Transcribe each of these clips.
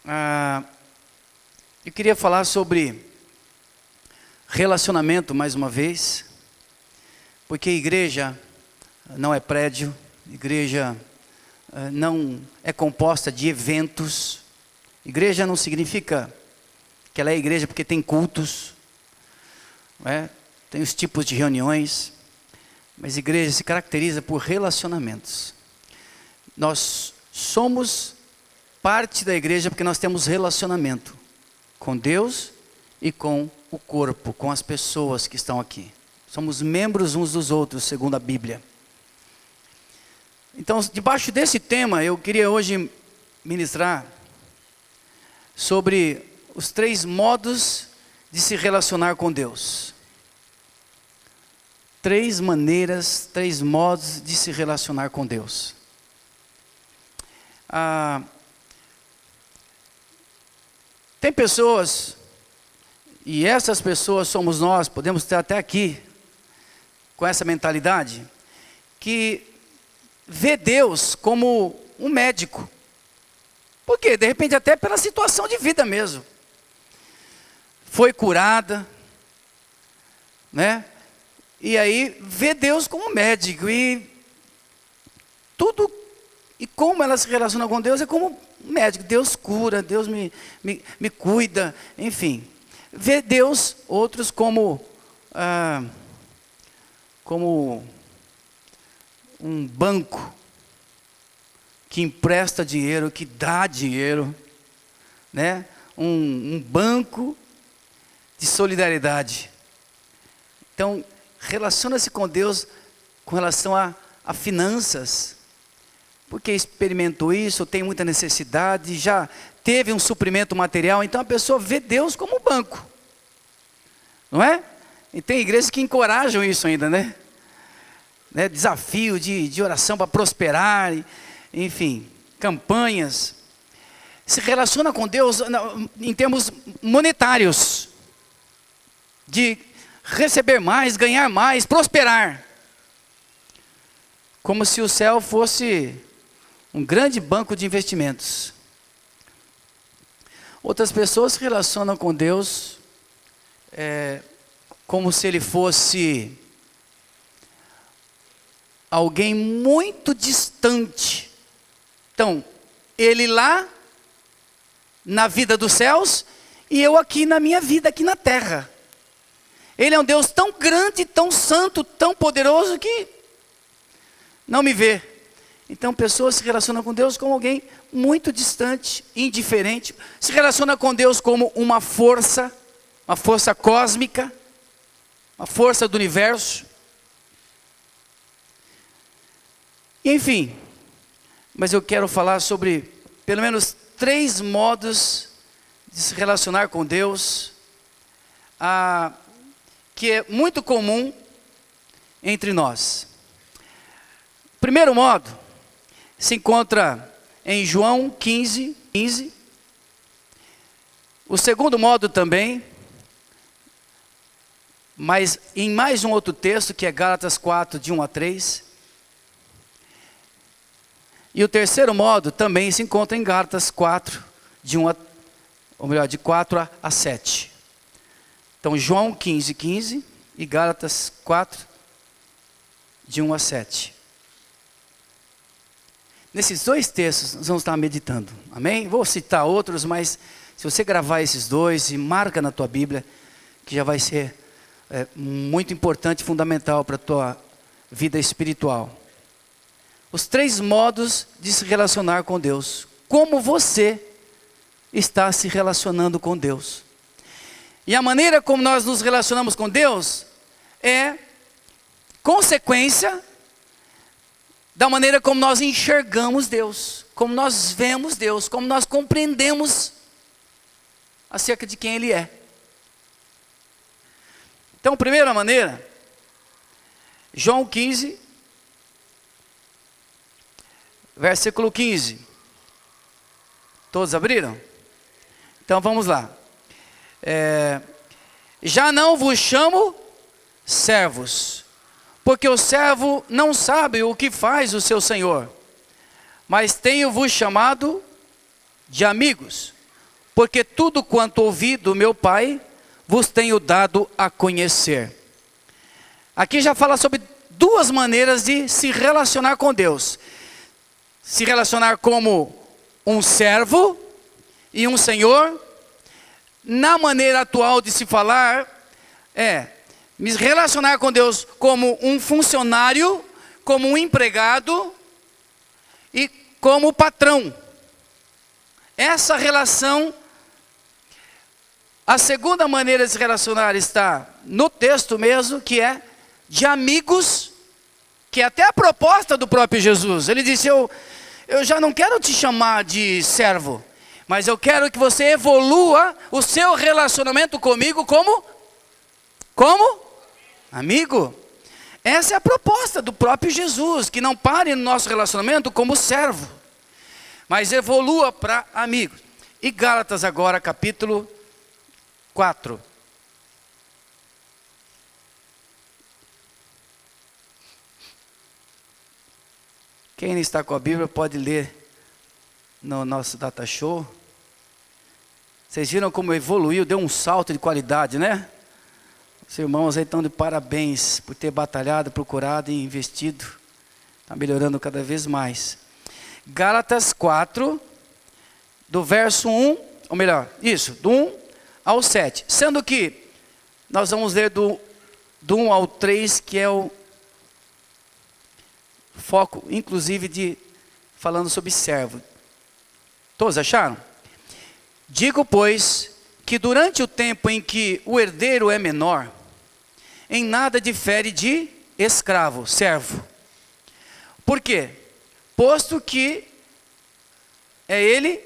Eu queria falar sobre relacionamento mais uma vez, porque igreja não é prédio, igreja não é composta de eventos. Igreja não significa que ela é igreja porque tem cultos, tem os tipos de reuniões, mas igreja se caracteriza por relacionamentos. Nós somos parte da igreja porque nós temos relacionamento com Deus e com o corpo, com as pessoas que estão aqui. Somos membros uns dos outros, segundo a Bíblia. Então, debaixo desse tema, eu queria hoje ministrar sobre os 3 modos de se relacionar com Deus. 3 maneiras, 3 modos de se relacionar com Deus. Tem pessoas, e essas pessoas somos nós, podemos estar até aqui, com essa mentalidade, que vê Deus como um médico. Por quê? De repente até pela situação de vida mesmo. Foi curada, né? E aí vê Deus como médico. E tudo, e como ela se relaciona com Deus é como médico. Deus cura, Deus me cuida, enfim. Vê Deus, outros como um banco que empresta dinheiro, que dá dinheiro, né? Um banco de solidariedade. Então, relaciona-se com Deus com relação a finanças, porque experimentou isso, tem muita necessidade, já teve um suprimento material, então a pessoa vê Deus como um banco, não é? E tem igrejas que encorajam isso ainda, né? Desafio de oração para prosperar, enfim, campanhas. Se relaciona com Deus em termos monetários, de receber mais, ganhar mais, prosperar. Como se o céu fosse um grande banco de investimentos. Outras pessoas se relacionam com Deus como se Ele fosse alguém muito distante. Então, Ele lá na vida dos céus e eu aqui na minha vida, aqui na terra. Ele é um Deus tão grande, tão santo, tão poderoso que não me vê. Então, pessoas se relacionam com Deus como alguém muito distante, indiferente. Se relaciona com Deus como uma força cósmica, uma força do universo. Enfim, mas eu quero falar sobre pelo menos 3 modos de se relacionar com Deus, que é muito comum entre nós. O primeiro modo se encontra em João 15. O segundo modo também, mas em mais um outro texto, que é Gálatas 4, de 1 a 3. E o terceiro modo também se encontra em Gálatas 4, de 4 a 7. Então, João 15 e Gálatas 4, de 1 a 7. Nesses 2 textos nós vamos estar meditando, amém? Vou citar outros, mas se você gravar esses 2 e marca na tua Bíblia, que já vai ser muito importante e fundamental para a tua vida espiritual. Os 3 modos de se relacionar com Deus. Como você está se relacionando com Deus. E a maneira como nós nos relacionamos com Deus é consequência da maneira como nós enxergamos Deus, como nós vemos Deus, como nós compreendemos acerca de quem Ele é. Então, primeira maneira, João 15, versículo 15. Todos abriram? Então vamos lá. Já não vos chamo servos, porque o servo não sabe o que faz o seu senhor, mas tenho-vos chamado de amigos, porque tudo quanto ouvi do meu Pai, vos tenho dado a conhecer. Aqui já fala sobre duas maneiras de se relacionar com Deus. Se relacionar como um servo e um senhor. Na maneira atual de se falar, me relacionar com Deus como um funcionário, como um empregado e como patrão. Essa relação, a segunda maneira de se relacionar está no texto mesmo, que é de amigos, que é até a proposta do próprio Jesus. Ele disse, eu já não quero te chamar de servo, mas eu quero que você evolua o seu relacionamento comigo como amigo. Essa é a proposta do próprio Jesus, que não pare no nosso relacionamento como servo, mas evolua para amigo. E Gálatas agora, capítulo 4. Quem não está com a Bíblia pode ler no nosso data show. Vocês viram como evoluiu, deu um salto de qualidade, né? Os irmãos aí estão de parabéns por ter batalhado, procurado e investido. Está melhorando cada vez mais. Gálatas 4, do verso 1, ou melhor, do 1 ao 7. Sendo que nós vamos ler do 1 ao 3, que é o foco, inclusive, falando sobre servo. Todos acharam? Digo, pois, que durante o tempo em que o herdeiro é menor, em nada difere de escravo, servo. Por quê? Posto que é ele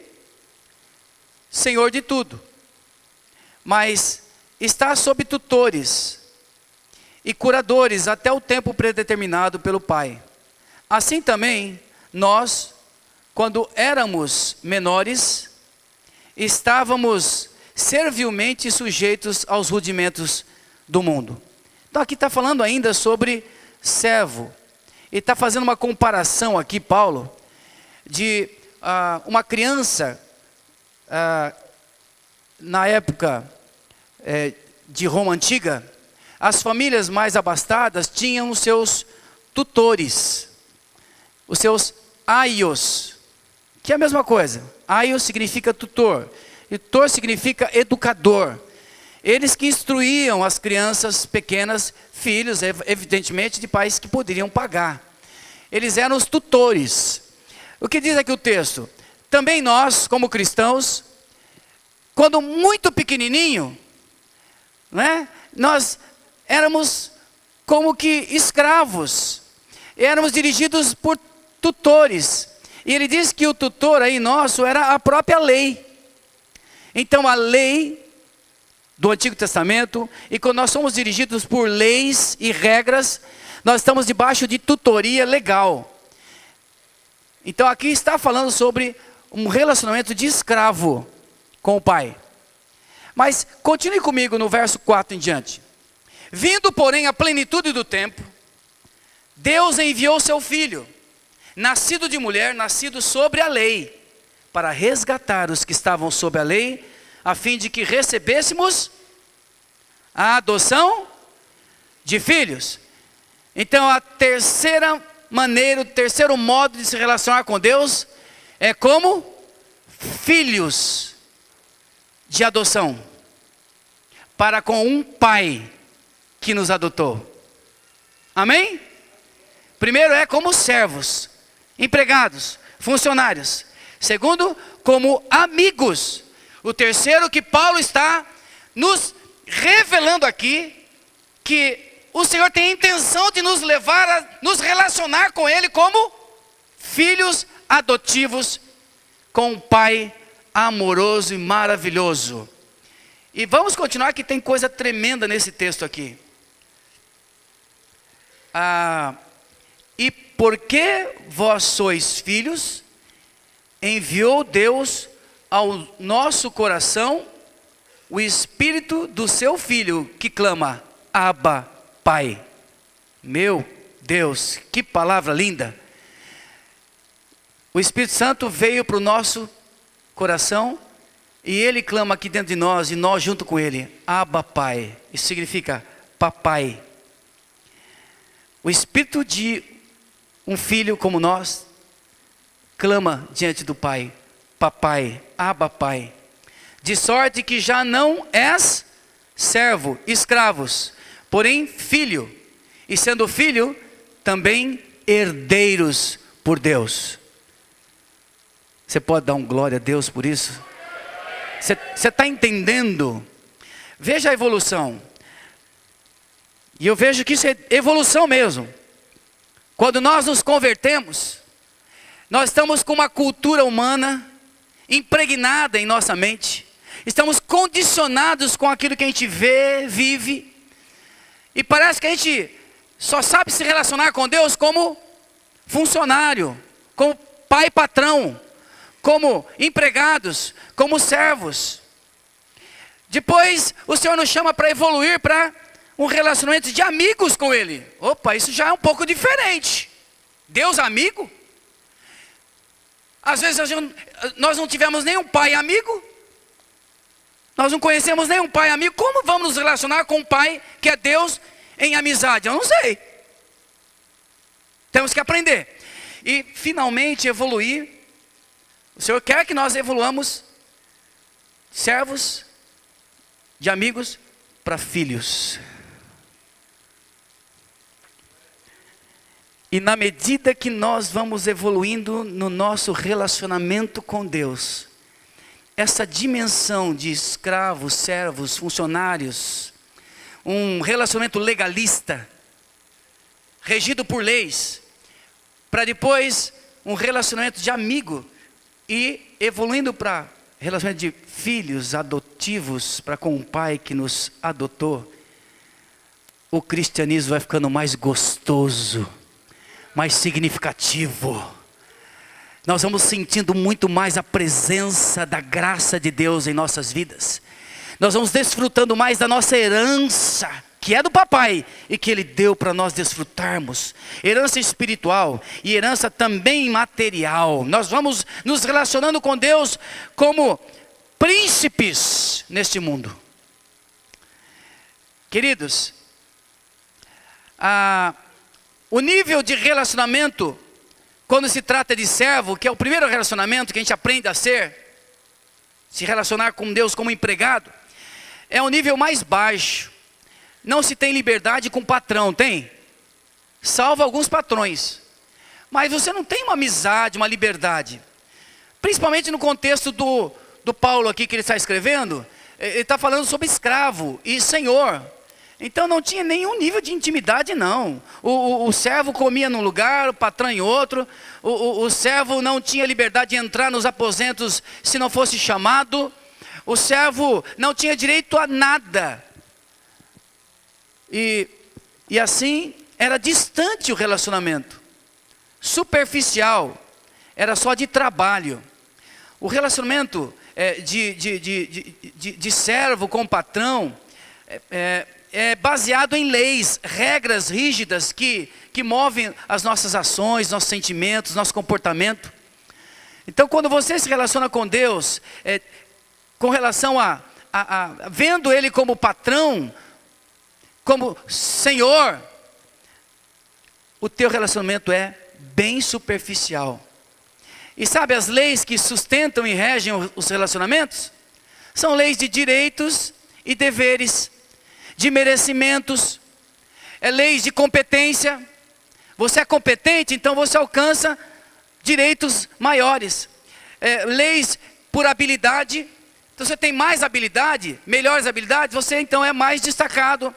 senhor de tudo, mas está sob tutores e curadores até o tempo predeterminado pelo Pai. Assim também, nós, quando éramos menores, estávamos servilmente sujeitos aos rudimentos do mundo. Então aqui está falando ainda sobre servo. E está fazendo uma comparação aqui, Paulo, de uma criança, na época de Roma Antiga, as famílias mais abastadas tinham os seus tutores, os seus aios, que é a mesma coisa. Aio significa tutor, e tutor significa educador. Eles que instruíam as crianças pequenas, filhos, evidentemente, de pais que poderiam pagar. Eles eram os tutores. O que diz aqui o texto? Também nós, como cristãos, quando muito pequenininho, né, nós éramos como que escravos. Éramos dirigidos por tutores. E ele diz que o tutor aí nosso era a própria lei. Então a lei do Antigo Testamento, e quando nós somos dirigidos por leis e regras, nós estamos debaixo de tutoria legal. Então aqui está falando sobre um relacionamento de escravo com o pai. Mas continue comigo no verso 4 em diante. Vindo, porém, a plenitude do tempo, Deus enviou seu filho, nascido de mulher, nascido sobre a lei, para resgatar os que estavam sob a lei, a fim de que recebêssemos a adoção de filhos. Então a terceira maneira, o terceiro modo de se relacionar com Deus é como filhos de adoção, para com um pai que nos adotou. Amém? Primeiro é como servos, empregados, funcionários. Segundo, como amigos. O terceiro, que Paulo está nos revelando aqui, que o Senhor tem a intenção de nos levar a nos relacionar com Ele como filhos adotivos, com um Pai amoroso e maravilhoso. E vamos continuar, que tem coisa tremenda nesse texto aqui. E porque vós sois filhos, enviou Deus ao nosso coração o Espírito do seu Filho, que clama, Abba, Pai. Meu Deus, que palavra linda. O Espírito Santo veio para o nosso coração E Ele clama aqui dentro de nós, e nós junto com Ele, Abba Pai. Isso significa papai. O espírito de um filho como nós, clama diante do Pai, papai, Abba Pai. De sorte que já não és servo, escravos, porém filho. E sendo filho, também herdeiros por Deus. Você pode dar um glória a Deus por isso? Você está entendendo? Veja a evolução. E eu vejo que isso é evolução mesmo. Quando nós nos convertemos, nós estamos com uma cultura humana impregnada em nossa mente. Estamos condicionados com aquilo que a gente vê, vive. E parece que a gente só sabe se relacionar com Deus como funcionário, como pai patrão, como empregados, como servos. Depois o Senhor nos chama para evoluir para um relacionamento de amigos com Ele. Opa, isso já é um pouco diferente. Deus amigo? Às vezes nós não tivemos nenhum pai amigo. Nós não conhecemos nenhum pai amigo. Como vamos nos relacionar com um pai que é Deus em amizade? Eu não sei. Temos que aprender. E finalmente evoluir. O Senhor quer que nós evoluamos servos de amigos para filhos. E na medida que nós vamos evoluindo no nosso relacionamento com Deus, essa dimensão de escravos, servos, funcionários, um relacionamento legalista, regido por leis, para depois um relacionamento de amigo, e evoluindo para relacionamento de filhos adotivos, para com o pai que nos adotou, o cristianismo vai ficando mais gostoso, mais significativo. Nós vamos sentindo muito mais a presença da graça de Deus em nossas vidas. Nós vamos desfrutando mais da nossa herança, que é do papai, e que Ele deu para nós desfrutarmos. Herança espiritual e herança também material. Nós vamos nos relacionando com Deus como príncipes neste mundo. Queridos, o nível de relacionamento, quando se trata de servo, que é o primeiro relacionamento que a gente aprende a se relacionar com Deus como empregado, é o nível mais baixo. Não se tem liberdade com o patrão, tem? Salvo alguns patrões. Mas você não tem uma amizade, uma liberdade. Principalmente no contexto do Paulo aqui que ele está escrevendo. Ele está falando sobre escravo e senhor. Então não tinha nenhum nível de intimidade não. O servo comia num lugar, o patrão em outro. O servo não tinha liberdade de entrar nos aposentos se não fosse chamado. O servo não tinha direito a nada. E assim era distante o relacionamento. Superficial. Era só de trabalho. O relacionamento de servo com patrão é baseado em leis, regras rígidas que movem as nossas ações, nossos sentimentos, nosso comportamento. Então quando você se relaciona com Deus, com relação vendo Ele como patrão, como Senhor, o teu relacionamento é bem superficial. E sabe as leis que sustentam e regem os relacionamentos? São leis de direitos e deveres, de merecimentos, leis de competência. Você é competente, então você alcança direitos maiores. Leis por habilidade, então você tem mais habilidade, melhores habilidades, você então é mais destacado.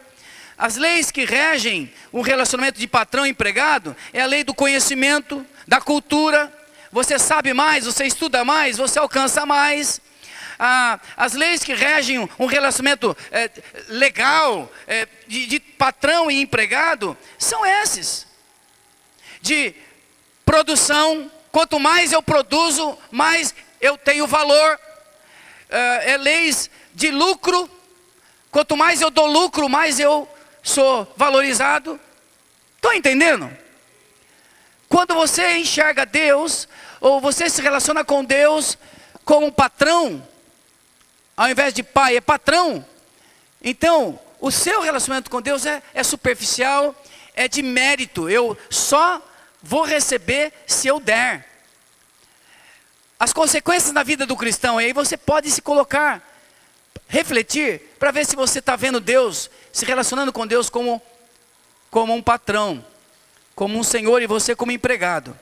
As leis que regem o relacionamento de patrão e empregado é a lei do conhecimento, da cultura. Você sabe mais, você estuda mais, você alcança mais. As leis que regem um relacionamento legal de patrão e empregado são esses. De produção, quanto mais eu produzo, mais eu tenho valor. Leis de lucro, quanto mais eu dou lucro, mais eu sou valorizado. Estão entendendo? Quando você enxerga Deus, ou você se relaciona com Deus como um patrão, ao invés de pai, é patrão. Então, o seu relacionamento com Deus é superficial, é de mérito. Eu só vou receber se eu der. As consequências na vida do cristão, e aí você pode se colocar, refletir, para ver se você está vendo Deus, se relacionando com Deus como um patrão, como um senhor e você como empregado.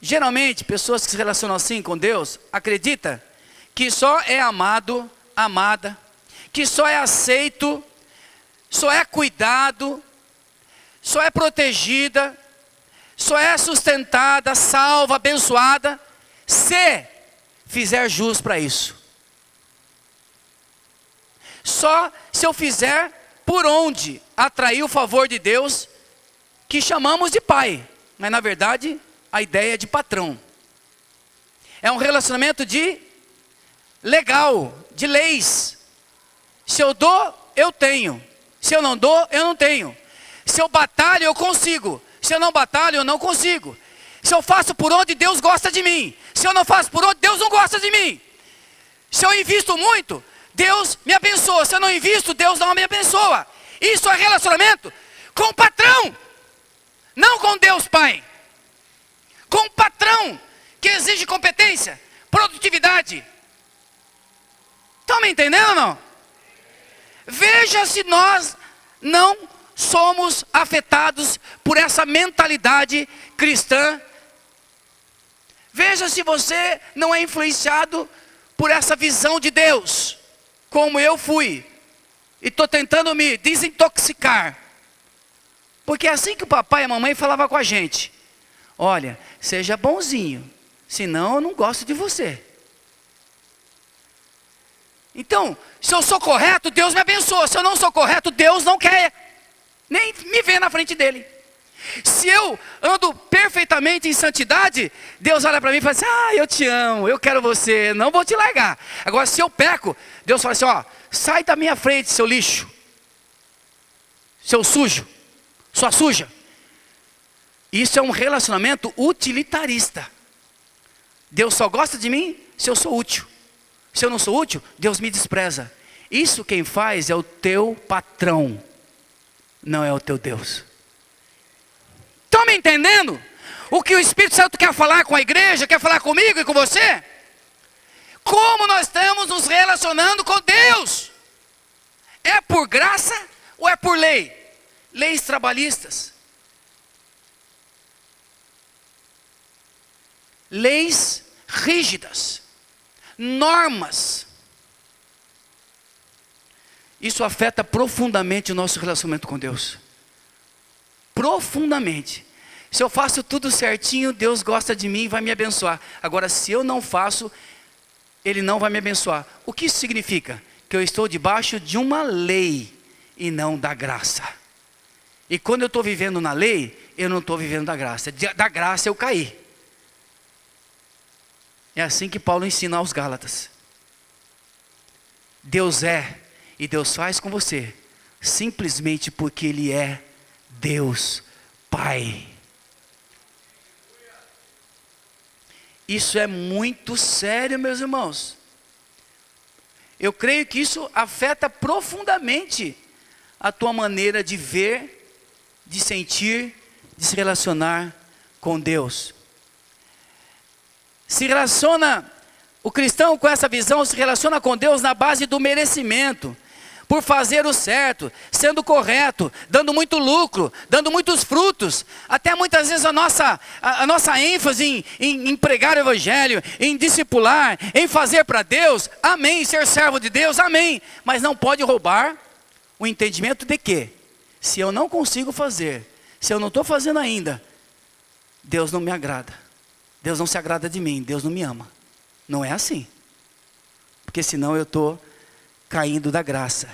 Geralmente, pessoas que se relacionam assim com Deus, acreditam que só é amado, amada, que só é aceito, só é cuidado, só é protegida, só é sustentada, salva, abençoada, se fizer jus para isso. Só se eu fizer por onde atrair o favor de Deus, que chamamos de pai, mas na verdade a ideia é de patrão. É um relacionamento de legal, de leis. Se eu dou, eu tenho. Se eu não dou, eu não tenho. Se eu batalho, eu consigo. Se eu não batalho, eu não consigo. Se eu faço por onde, Deus gosta de mim. Se eu não faço por onde, Deus não gosta de mim. Se eu invisto muito, Deus me abençoa. Se eu não invisto, Deus não me abençoa. Isso é relacionamento com o patrão, não com Deus Pai. Com o patrão que exige competência, produtividade. Estão me entendendo ou não? Veja se nós não somos afetados por essa mentalidade cristã. Veja se você não é influenciado por essa visão de Deus, como eu fui, e estou tentando me desintoxicar, porque é assim que o papai e a mamãe falavam com a gente: olha, seja bonzinho, senão eu não gosto de você. Então, se eu sou correto, Deus me abençoa. Se eu não sou correto, Deus não quer nem me ver na frente dele. Se eu ando perfeitamente em santidade, Deus olha para mim e fala assim: ah, eu te amo, eu quero você, não vou te largar. Agora, se eu peco, Deus fala assim: ó, sai da minha frente, seu lixo, seu sujo, sua suja. Isso é um relacionamento utilitarista. Deus só gosta de mim se eu sou útil. Se eu não sou útil, Deus me despreza. Isso quem faz é o teu patrão, não é o teu Deus. Estão me entendendo? O que o Espírito Santo quer falar com a igreja, quer falar comigo e com você? Como nós estamos nos relacionando com Deus? É por graça ou é por lei? Leis trabalhistas. Leis rígidas. Normas. Isso afeta profundamente o nosso relacionamento com Deus. Profundamente. Se eu faço tudo certinho, Deus gosta de mim e vai me abençoar. Agora, se eu não faço, Ele não vai me abençoar. O que isso significa? Que eu estou debaixo de uma lei e não da graça. E quando eu estou vivendo na lei, eu não estou vivendo da graça. Da graça eu caí. É assim que Paulo ensina aos Gálatas. Deus é e Deus faz com você simplesmente porque Ele é Deus Pai. Isso é muito sério, meus irmãos. Eu creio que isso afeta profundamente a tua maneira de ver, de sentir, de se relacionar com Deus. O cristão com essa visão se relaciona com Deus na base do merecimento, por fazer o certo, sendo correto, dando muito lucro, dando muitos frutos. Até muitas vezes a nossa ênfase em pregar o evangelho, em discipular, em fazer para Deus, amém, ser servo de Deus, amém. Mas não pode roubar o entendimento de que, se eu não consigo fazer, se eu não estou fazendo ainda, Deus não me agrada. Deus não se agrada de mim, Deus não me ama. Não é assim. Porque senão eu estou caindo da graça.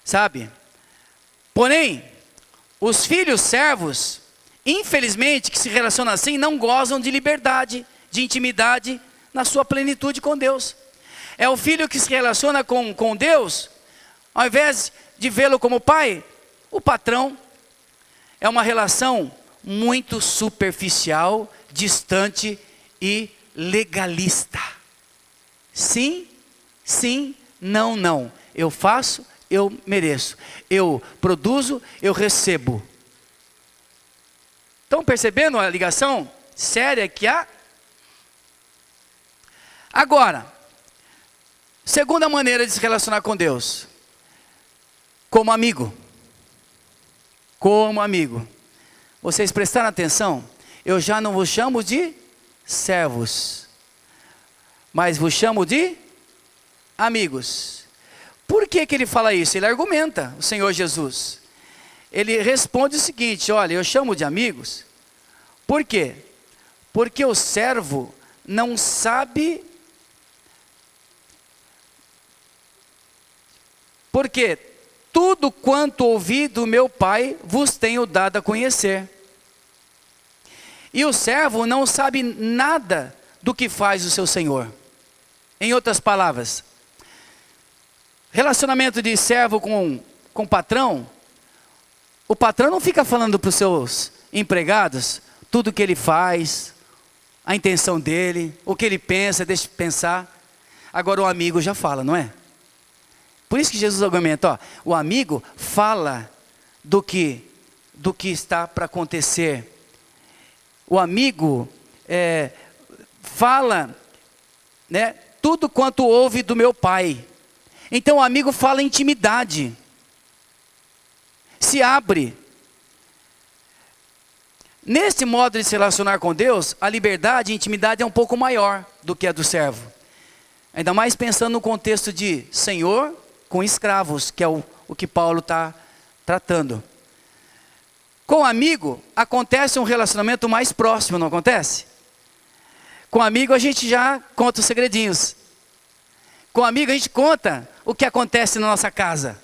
Sabe? Porém, os filhos servos, infelizmente, que se relacionam assim, não gozam de liberdade, de intimidade, na sua plenitude com Deus. É o filho que se relaciona com Deus, ao invés de vê-lo como pai, o patrão. É uma relação muito superficial, distante e legalista. Sim sim, não, não. Eu faço, eu mereço. Eu produzo, eu recebo. Estão percebendo a ligação séria que há? Agora, segunda maneira de se relacionar com Deus. Como amigo. Como amigo. Vocês prestaram atenção? Eu já não vos chamo de servos, mas vos chamo de amigos. Por que ele fala isso? Ele argumenta, o Senhor Jesus. Ele responde o seguinte: olha, eu chamo de amigos. Por quê? Porque o servo não sabe. Porque tudo quanto ouvi do meu Pai vos tenho dado a conhecer. E o servo não sabe nada do que faz o seu Senhor. Em outras palavras, relacionamento de servo com patrão, o patrão não fica falando para os seus empregados tudo o que ele faz, a intenção dele, o que ele pensa, deixa de pensar. Agora o amigo já fala, não é? Por isso que Jesus argumenta, ó, o amigo fala do que está para acontecer. O amigo fala, né, tudo quanto ouve do meu Pai. Então o amigo fala intimidade. Se abre. Nesse modo de se relacionar com Deus, a liberdade e a intimidade é um pouco maior do que a do servo. Ainda mais pensando no contexto de senhor com escravos, que é o que Paulo está tratando. Com amigo, acontece um relacionamento mais próximo, não acontece? Com amigo a gente já conta os segredinhos. Com amigo a gente conta o que acontece na nossa casa.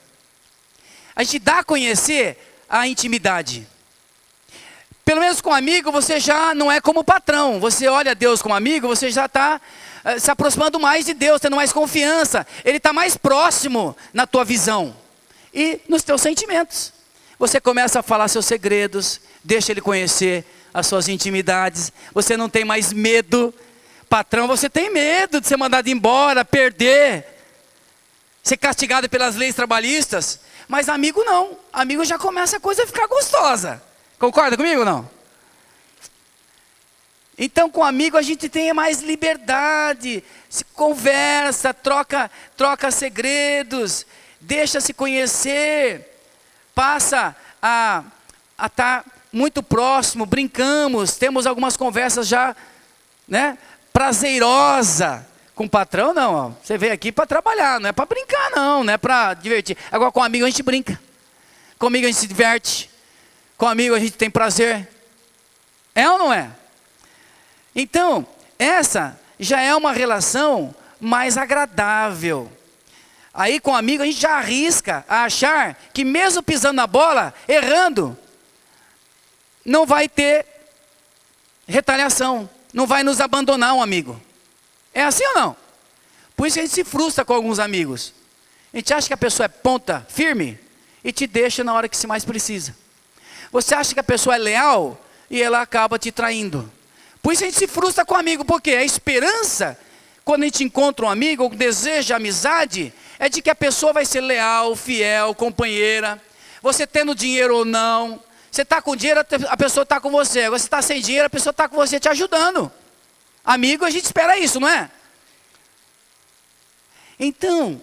A gente dá a conhecer a intimidade. Pelo menos com amigo você já não é como patrão. Você olha Deus como amigo, você já está se aproximando mais de Deus, tendo mais confiança. Ele está mais próximo na tua visão e nos teus sentimentos. Você começa a falar seus segredos, deixa ele conhecer as suas intimidades. Você não tem mais medo. Patrão, você tem medo de ser mandado embora, perder, ser castigado pelas leis trabalhistas. Mas amigo não. Amigo já começa a coisa a ficar gostosa. Concorda comigo ou não? Então com amigo a gente tem mais liberdade, se conversa, troca segredos, deixa se conhecer, passa a estar muito próximo, brincamos, temos algumas conversas já, né, prazerosa. Com o patrão não, ó. Você veio aqui para trabalhar, não é para brincar não é para divertir. Agora com amigo a gente brinca, com amigo a gente se diverte, com amigo a gente tem prazer. É ou não é? Então, essa já é uma relação mais agradável. Aí com amigo a gente já arrisca a achar que mesmo pisando na bola, errando, não vai ter retaliação, não vai nos abandonar um amigo. É assim ou não? Por isso a gente se frustra com alguns amigos. A gente acha que a pessoa é ponta firme e te deixa na hora que se mais precisa. Você acha que a pessoa é leal e ela acaba te traindo. Por isso a gente se frustra com o amigo, porque a esperança, quando a gente encontra um amigo, ou deseja amizade, é de que a pessoa vai ser leal, fiel, companheira. Você tendo dinheiro ou não, você está com dinheiro, a pessoa está com você. Agora você está sem dinheiro, a pessoa está com você te ajudando. Amigo, a gente espera isso, não é? Então,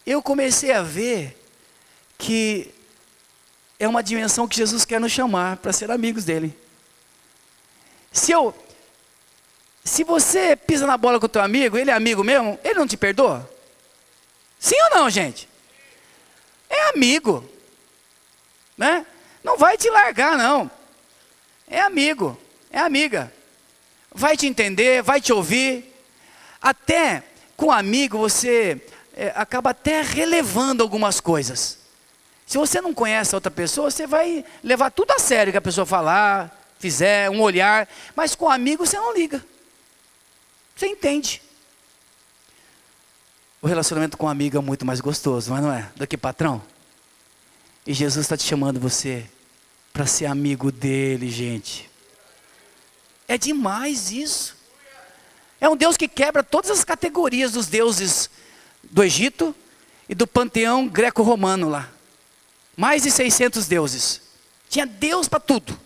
eu comecei a ver que é uma dimensão que Jesus quer nos chamar para ser amigos dele. Se você pisa na bola com o teu amigo, ele é amigo mesmo, ele não te perdoa? Sim ou não, gente? É amigo, né? Não vai te largar, não. É amigo, é amiga. Vai te entender, vai te ouvir. Até com amigo você acaba até relevando algumas coisas. Se você não conhece a outra pessoa, você vai levar tudo a sério que a pessoa falar, fizer, um olhar. Mas com amigo você não liga. Você entende. O relacionamento com amigo é muito mais gostoso, mas não é? Do que patrão. E Jesus está te chamando você para ser amigo dele, gente. É demais isso. É um Deus que quebra todas as categorias dos deuses do Egito e do panteão greco-romano lá. Mais de 600 deuses. Tinha Deus para tudo.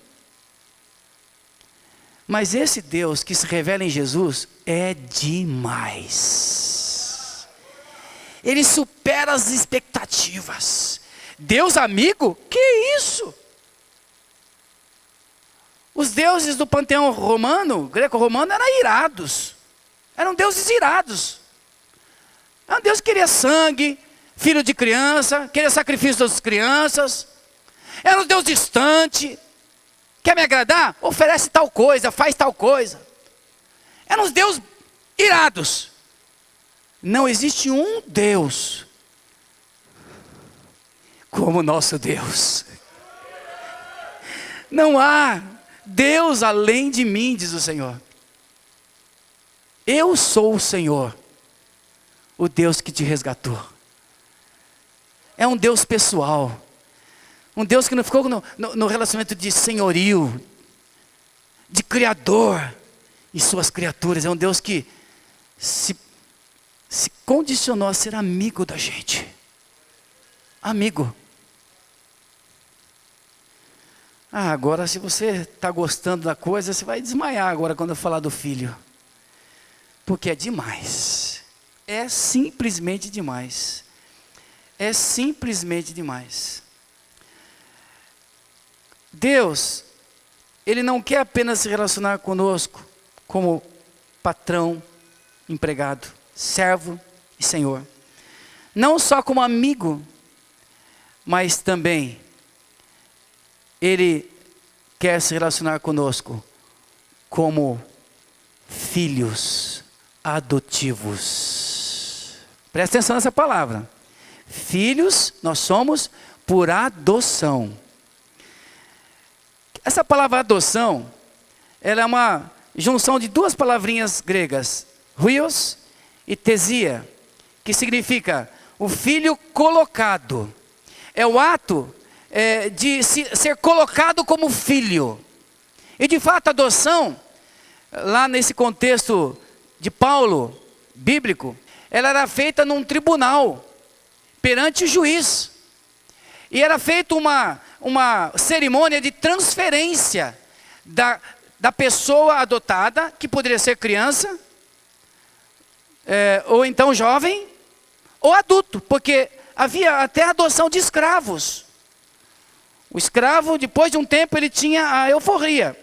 Mas esse Deus que se revela em Jesus é demais. Ele supera as expectativas. Deus amigo? Que isso? Os deuses do panteão romano, greco-romano, eram irados. Eram deuses irados. Era um Deus que queria sangue, filho de criança, queria sacrifício das crianças. Era um Deus distante. Quer me agradar? Oferece tal coisa, faz tal coisa. Eram uns deuses irados. Não existe um Deus como o nosso Deus. Não há Deus além de mim, diz o Senhor. Eu sou o Senhor, o Deus que te resgatou. É um Deus pessoal. Um Deus que não ficou no relacionamento de senhorio, de criador e suas criaturas. É um Deus que se condicionou a ser amigo da gente. Amigo. Agora se você está gostando da coisa, você vai desmaiar agora quando eu falar do filho. Porque é demais. É simplesmente demais. É simplesmente demais. Deus, Ele não quer apenas se relacionar conosco como patrão, empregado, servo e senhor. Não só como amigo, mas também Ele quer se relacionar conosco como filhos adotivos. Presta atenção nessa palavra. Filhos, nós somos por adoção. Essa palavra adoção, ela é uma junção de duas palavrinhas gregas, huios e tesia, que significa o filho colocado. É o ato de ser colocado como filho. E de fato a adoção, lá nesse contexto de Paulo, bíblico, ela era feita num tribunal, perante o juiz. E era feita uma cerimônia de transferência da pessoa adotada, que poderia ser criança, ou então jovem, ou adulto, porque havia até adoção de escravos. O escravo, depois de um tempo, ele tinha a euforia.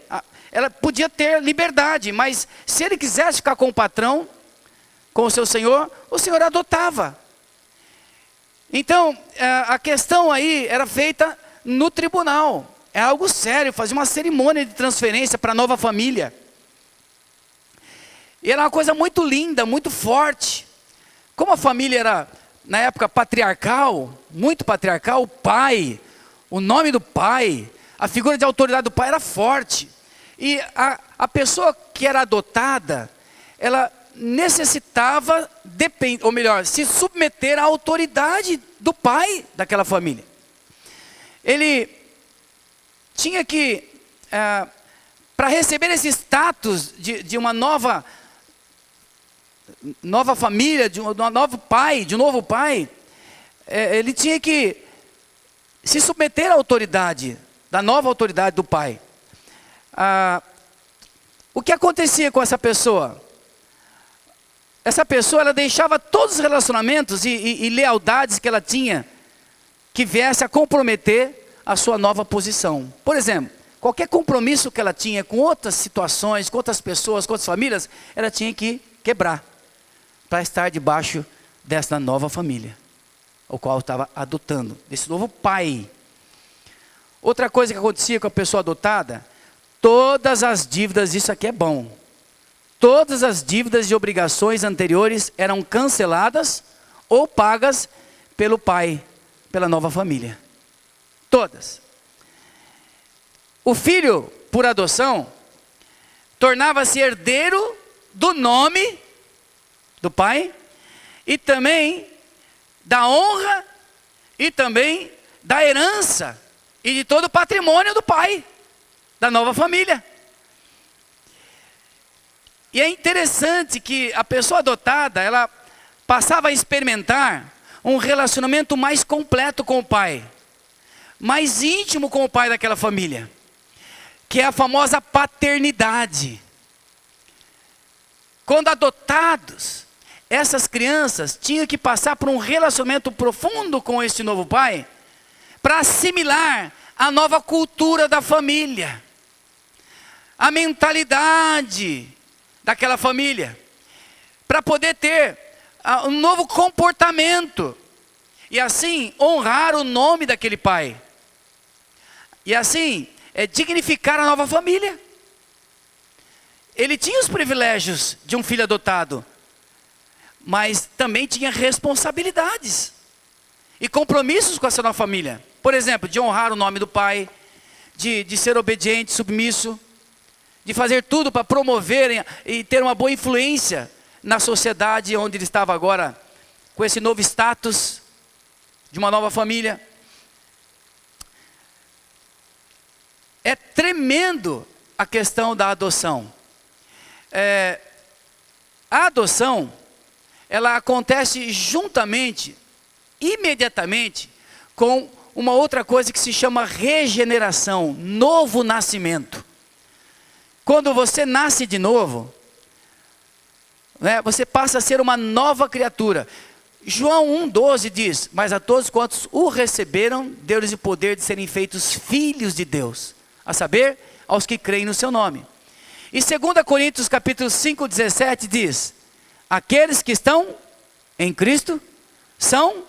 Ela podia ter liberdade, mas se ele quisesse ficar com o patrão, com o seu senhor, o senhor adotava. Então, a questão aí era feita no tribunal. É algo sério, fazia uma cerimônia de transferência para a nova família. E era uma coisa muito linda, muito forte. Como a família era, na época, patriarcal, muito patriarcal, o pai, o nome do pai, a figura de autoridade do pai era forte. E a pessoa que era adotada, ela necessitava, ou melhor, se submeter à autoridade do pai daquela família. Ele tinha que, para receber esse status de uma nova família, de um novo pai, ele tinha que se submeter à autoridade, da nova autoridade do pai. O que acontecia com essa pessoa? Essa pessoa, ela deixava todos os relacionamentos e lealdades que ela tinha, que viesse a comprometer a sua nova posição. Por exemplo, qualquer compromisso que ela tinha com outras situações, com outras pessoas, com outras famílias, ela tinha que quebrar, para estar debaixo dessa nova família, o qual estava adotando, desse novo pai. Outra coisa que acontecia com a pessoa adotada, todas as dívidas, isso aqui é bom, todas as dívidas e obrigações anteriores eram canceladas ou pagas pelo pai, pela nova família. Todas. O filho, por adoção, tornava-se herdeiro do nome do pai e também da honra e também da herança e de todo o patrimônio do pai, da nova família. E é interessante que a pessoa adotada, ela passava a experimentar um relacionamento mais completo com o pai, mais íntimo com o pai daquela família, que é a famosa paternidade. Quando adotados, essas crianças tinham que passar por um relacionamento profundo com este novo pai, para assimilar a nova cultura da família, a mentalidade daquela família, para poder ter um novo comportamento, e assim honrar o nome daquele pai, e assim dignificar a nova família. Ele tinha os privilégios de um filho adotado, mas também tinha responsabilidades e compromissos com essa nova família. Por exemplo, de honrar o nome do pai, de ser obediente, submisso, de fazer tudo para promover e ter uma boa influência na sociedade onde ele estava agora, com esse novo status de uma nova família. É tremendo a questão da adoção. A adoção, ela acontece juntamente, imediatamente, com uma outra coisa que se chama regeneração, novo nascimento. Quando você nasce de novo, você passa a ser uma nova criatura. João 1,12 diz: mas a todos quantos o receberam, deu-lhes o poder de serem feitos filhos de Deus, a saber, aos que creem no seu nome. E 2 Coríntios capítulo 5,17 diz: aqueles que estão em Cristo são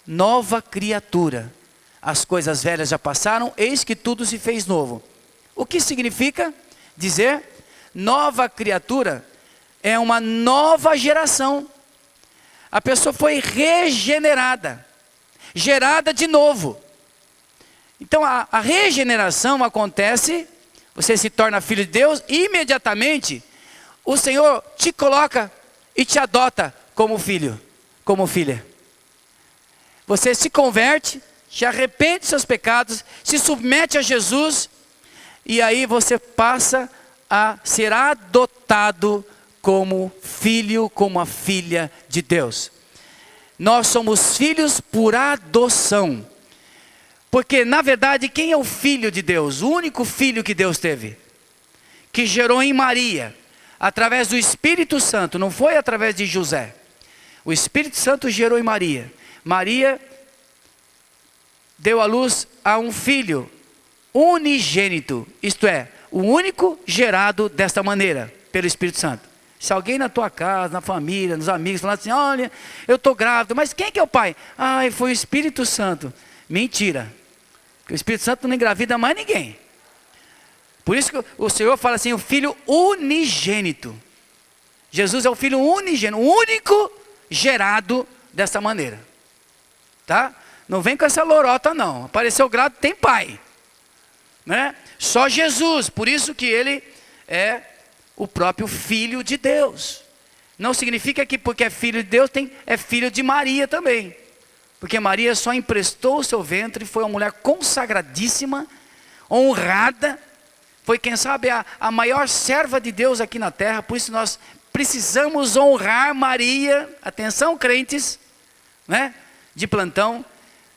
nova criatura. As coisas velhas já passaram, eis que tudo se fez novo. O que significa dizer nova criatura? É uma nova geração. A pessoa foi regenerada, gerada de novo. Então a regeneração acontece, você se torna filho de Deus, e imediatamente o Senhor te coloca e te adota como filho, como filha. Você se converte, se arrepende dos seus pecados, se submete a Jesus, e aí você passa a ser adotado como filho, como a filha de Deus. Nós somos filhos por adoção. Porque na verdade quem é o filho de Deus? O único filho que Deus teve, que gerou em Maria, através do Espírito Santo, não foi através de José. O Espírito Santo gerou em Maria. Maria deu à luz a um filho unigênito, isto é, o único gerado desta maneira, pelo Espírito Santo. Se alguém na tua casa, na família, nos amigos, falar assim: olha, eu estou grávida, mas quem que é o pai? Foi o Espírito Santo. Mentira, porque o Espírito Santo não engravida mais ninguém. Por isso que o Senhor fala assim: o filho unigênito. Jesus é o filho unigênito, o único gerado dessa maneira. Tá? Não vem com essa lorota não. Apareceu grávida, tem pai, né? Só Jesus. Por isso que ele é o próprio Filho de Deus. Não significa que porque é filho de Deus é filho de Maria também. Porque Maria só emprestou o seu ventre, foi uma mulher consagradíssima, honrada. Foi, quem sabe, a maior serva de Deus aqui na terra. Por isso nós precisamos honrar Maria. Atenção, crentes, né? De plantão.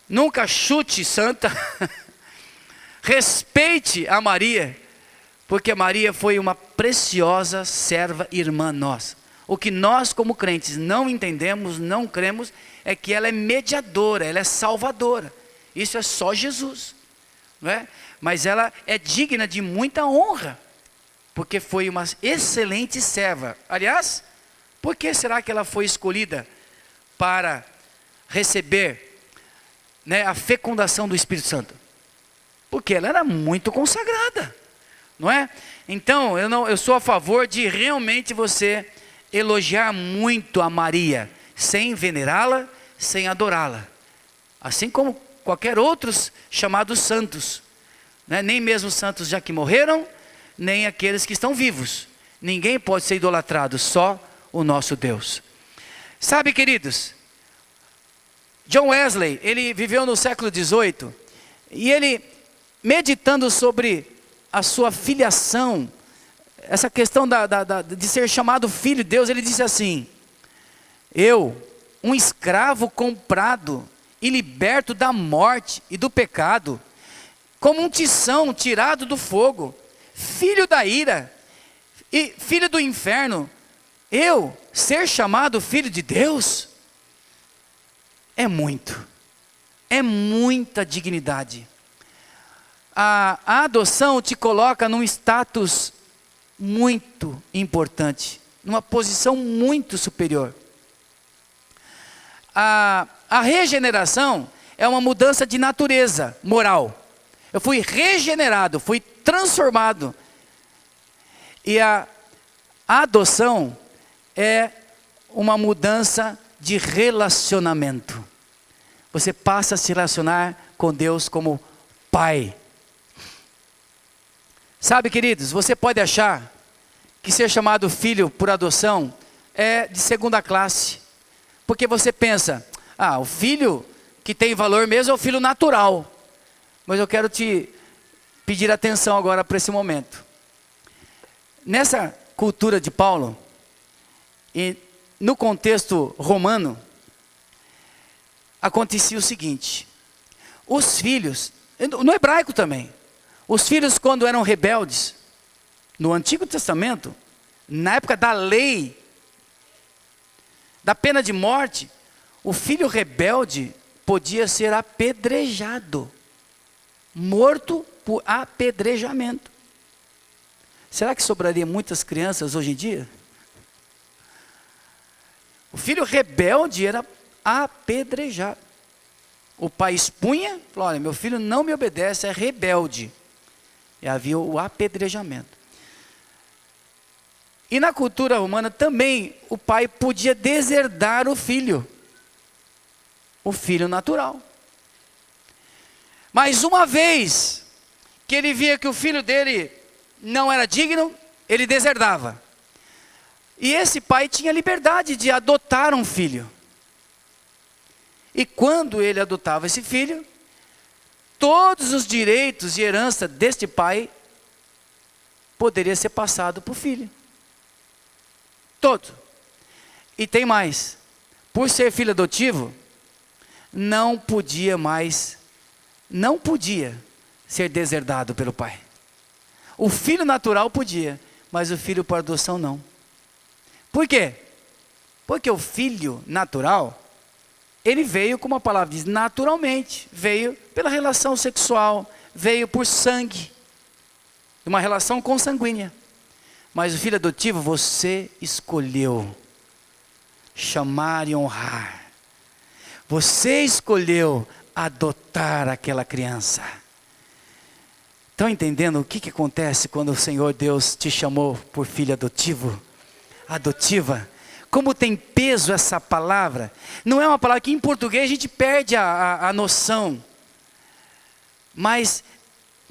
Nunca chute santa. Respeite a Maria, porque Maria foi uma preciosa serva irmã nossa. O que nós como crentes não entendemos, não cremos, é que ela é mediadora, ela é salvadora. Isso é só Jesus, não é? Mas ela é digna de muita honra, porque foi uma excelente serva. Aliás, por que será que ela foi escolhida para receber, né, a fecundação do Espírito Santo? Porque ela era muito consagrada, não é? Então, eu sou a favor de realmente você elogiar muito a Maria, sem venerá-la, sem adorá-la. Assim como qualquer outros chamados santos, né? Nem mesmo os santos já que morreram, nem aqueles que estão vivos. Ninguém pode ser idolatrado, só o nosso Deus. Sabe, queridos, John Wesley, ele viveu no século XVIII, e ele, meditando sobre a sua filiação, essa questão de ser chamado filho de Deus, ele disse assim: eu um escravo comprado e liberto da morte e do pecado, como um tição tirado do fogo, filho da ira e filho do inferno, eu ser chamado filho de Deus? É muita dignidade. A adoção te coloca num status muito importante, numa posição muito superior. A regeneração é uma mudança de natureza moral. Eu fui regenerado, fui transformado. E a adoção é uma mudança de relacionamento. Você passa a se relacionar com Deus como Pai. Sabe, queridos, você pode achar que ser chamado filho por adoção é de segunda classe. Porque você pensa, o filho que tem valor mesmo é o filho natural. Mas eu quero te pedir atenção agora para esse momento. Nessa cultura de Paulo, e no contexto romano, acontecia o seguinte: os filhos, no hebraico também, os filhos quando eram rebeldes, no Antigo Testamento, na época da lei, da pena de morte, o filho rebelde podia ser apedrejado, morto por apedrejamento. Será que sobraria muitas crianças hoje em dia? O filho rebelde era apedrejado. O pai expunha, falou: olha, meu filho não me obedece, é rebelde. E havia o apedrejamento. E na cultura romana também o pai podia deserdar o filho natural. Mas uma vez que ele via que o filho dele não era digno, ele deserdava. E esse pai tinha liberdade de adotar um filho. E quando ele adotava esse filho, todos os direitos e herança deste pai poderia ser passado para o filho. Todo. E tem mais. Por ser filho adotivo, não podia ser deserdado pelo pai. O filho natural podia, mas o filho por adoção não. Por quê? Porque o filho natural, ele veio, como a palavra diz, naturalmente. Veio pela relação sexual, veio por sangue, uma relação consanguínea. Mas o filho adotivo, você escolheu chamar e honrar. Você escolheu adotar aquela criança. Estão entendendo o que acontece quando o Senhor Deus te chamou por filho adotivo? Adotiva? Como tem peso essa palavra? Não é uma palavra que em português a gente perde a noção. Mas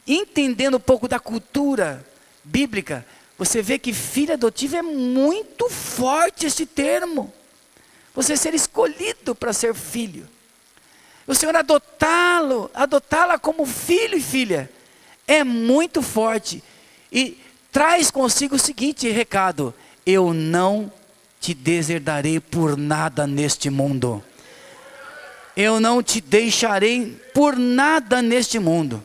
entendendo um pouco da cultura bíblica, você vê que filho adotivo é muito forte esse termo. Você ser escolhido para ser filho. O Senhor adotá-la como filho e filha, é muito forte. E traz consigo o seguinte recado: eu não te deserdarei por nada neste mundo. Eu não te deixarei por nada neste mundo.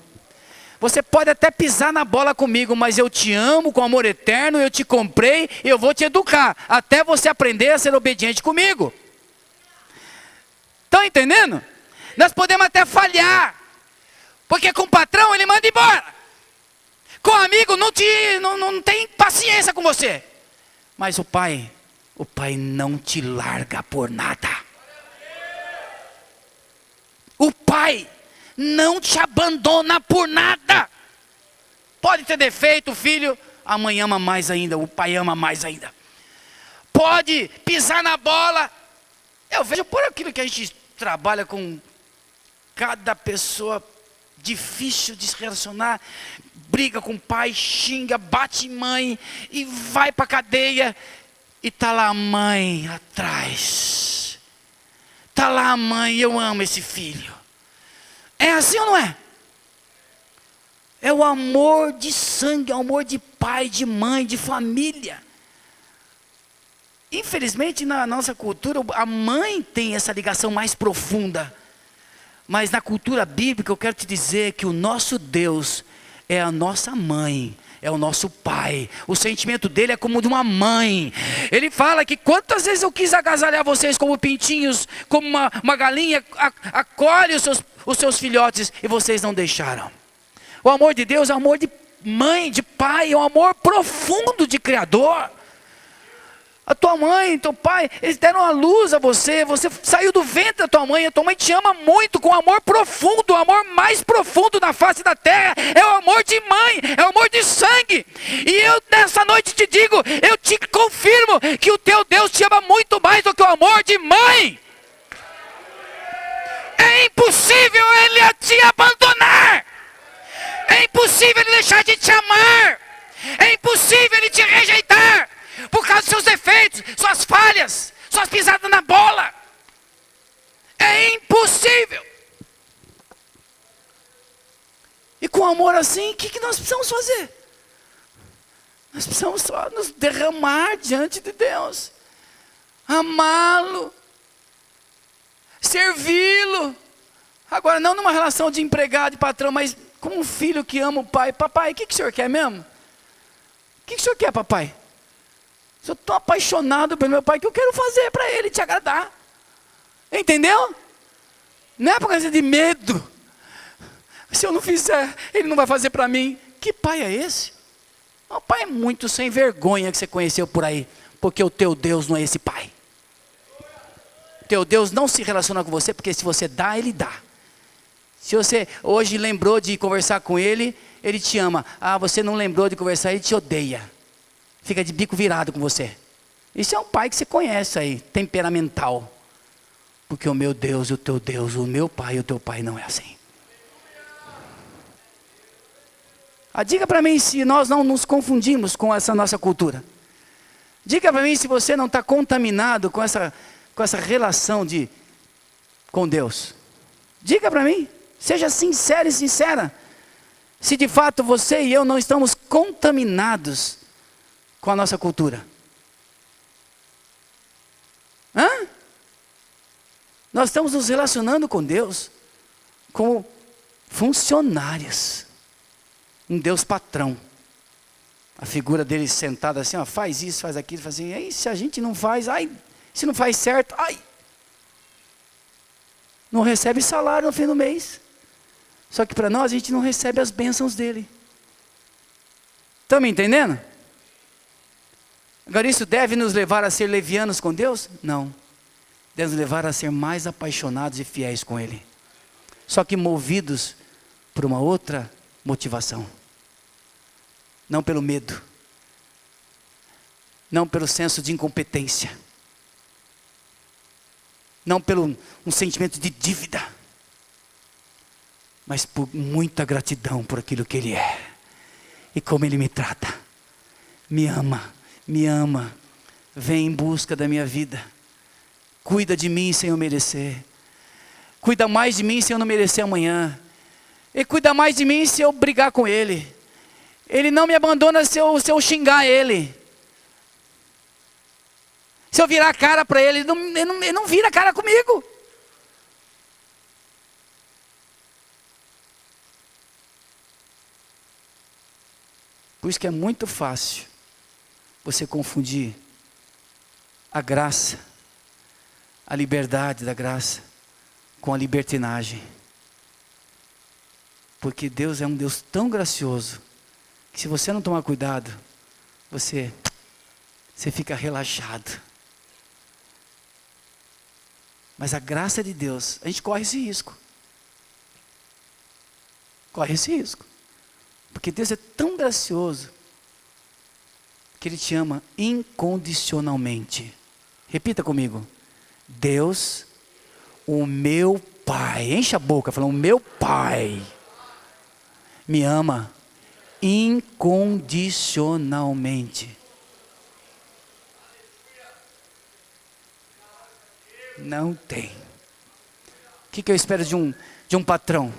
Você pode até pisar na bola comigo, mas eu te amo com amor eterno, eu te comprei, eu vou te educar, até você aprender a ser obediente comigo. Estão entendendo? Nós podemos até falhar, porque com o patrão ele manda embora. Com o amigo não tem paciência com você. Mas o pai não te larga por nada. O pai não te abandona por nada. Pode ter defeito, o filho, a mãe ama mais ainda, o pai ama mais ainda. Pode pisar na bola. Eu vejo por aquilo que a gente trabalha com cada pessoa difícil de se relacionar, briga com o pai, xinga, bate mãe e vai para a cadeia. E está lá a mãe atrás. Está lá a mãe, eu amo esse filho. É assim ou não é? É o amor de sangue, é o amor de pai, de mãe, de família. Infelizmente, na nossa cultura, a mãe tem essa ligação mais profunda. Mas na cultura bíblica, eu quero te dizer que o nosso Deus é a nossa mãe, é o nosso pai. O sentimento dele é como o de uma mãe. Ele fala que quantas vezes eu quis agasalhar vocês como pintinhos, como uma galinha, acolhe os seus filhotes, e vocês não deixaram. O amor de Deus é um amor de mãe, de pai, é um amor profundo de Criador. A tua mãe, teu pai, eles deram a luz a você, você saiu do ventre da tua mãe, a tua mãe te ama muito, com amor profundo, o amor mais profundo na face da terra, é o amor de mãe, é o amor de sangue. E eu nessa noite te digo, eu te confirmo que o teu Deus te ama muito mais do que o amor de mãe. É impossível ele te abandonar, é impossível ele deixar de te amar, é impossível ele te rejeitar, por causa dos seus defeitos, suas falhas, suas pisadas na bola. É impossível. E com amor assim, o que nós precisamos fazer? Nós precisamos só nos derramar diante de Deus, amá-lo, servi-lo. Agora, não numa relação de empregado e patrão, mas como um filho que ama o pai. Papai, o que o senhor quer mesmo? O que o senhor quer, papai? Eu estou apaixonado pelo meu pai, que eu quero fazer para ele te agradar. Entendeu? Não é por causa de medo. Se eu não fizer, ele não vai fazer para mim. Que pai é esse? O pai é muito sem vergonha que você conheceu por aí. Porque o teu Deus não é esse pai. Teu Deus não se relaciona com você, porque se você dá, ele dá. Se você hoje lembrou de conversar com ele, ele te ama. Ah, você não lembrou de conversar, ele te odeia. Fica de bico virado com você. Isso é um pai que você conhece aí, temperamental. Porque o meu Deus e o teu Deus, o meu pai e o teu pai não é assim. Diga para mim se nós não nos confundimos com essa nossa cultura. Diga para mim se você não está contaminado com essa relação com Deus. Diga para mim, seja sincero e sincera. Se de fato você e eu não estamos contaminados com a nossa cultura. Nós estamos nos relacionando com Deus como funcionários. Um Deus patrão. A figura dele sentada assim, ó, faz isso, faz aquilo, faz assim. Aí se a gente não faz, se não faz certo, não recebe salário no fim do mês. Só que para nós a gente não recebe as bênçãos dele. Estão me entendendo? Agora isso deve nos levar a ser levianos com Deus? Não. Deve nos levar a ser mais apaixonados e fiéis com Ele. Só que movidos por uma outra motivação. Não pelo medo. Não pelo senso de incompetência. Não pelo um sentimento de dívida. Mas por muita gratidão por aquilo que Ele é. E como Ele me trata. Me ama. Me ama, vem em busca da minha vida, cuida de mim sem eu merecer, cuida mais de mim sem eu não merecer amanhã, Ele cuida mais de mim se eu brigar com Ele, Ele não me abandona se eu xingar Ele, se eu virar a cara para Ele, Ele não vira a cara comigo. Por isso que é muito fácil você confundir a graça, a liberdade da graça, com a libertinagem. Porque Deus é um Deus tão gracioso, que se você não tomar cuidado, você fica relaxado. Mas a graça de Deus, a gente corre esse risco. Corre esse risco. Porque Deus é tão gracioso, que Ele te ama incondicionalmente. Repita comigo. Deus, o meu Pai, enche a boca falando, o meu Pai me ama incondicionalmente. Não tem. O que eu espero de um patrão?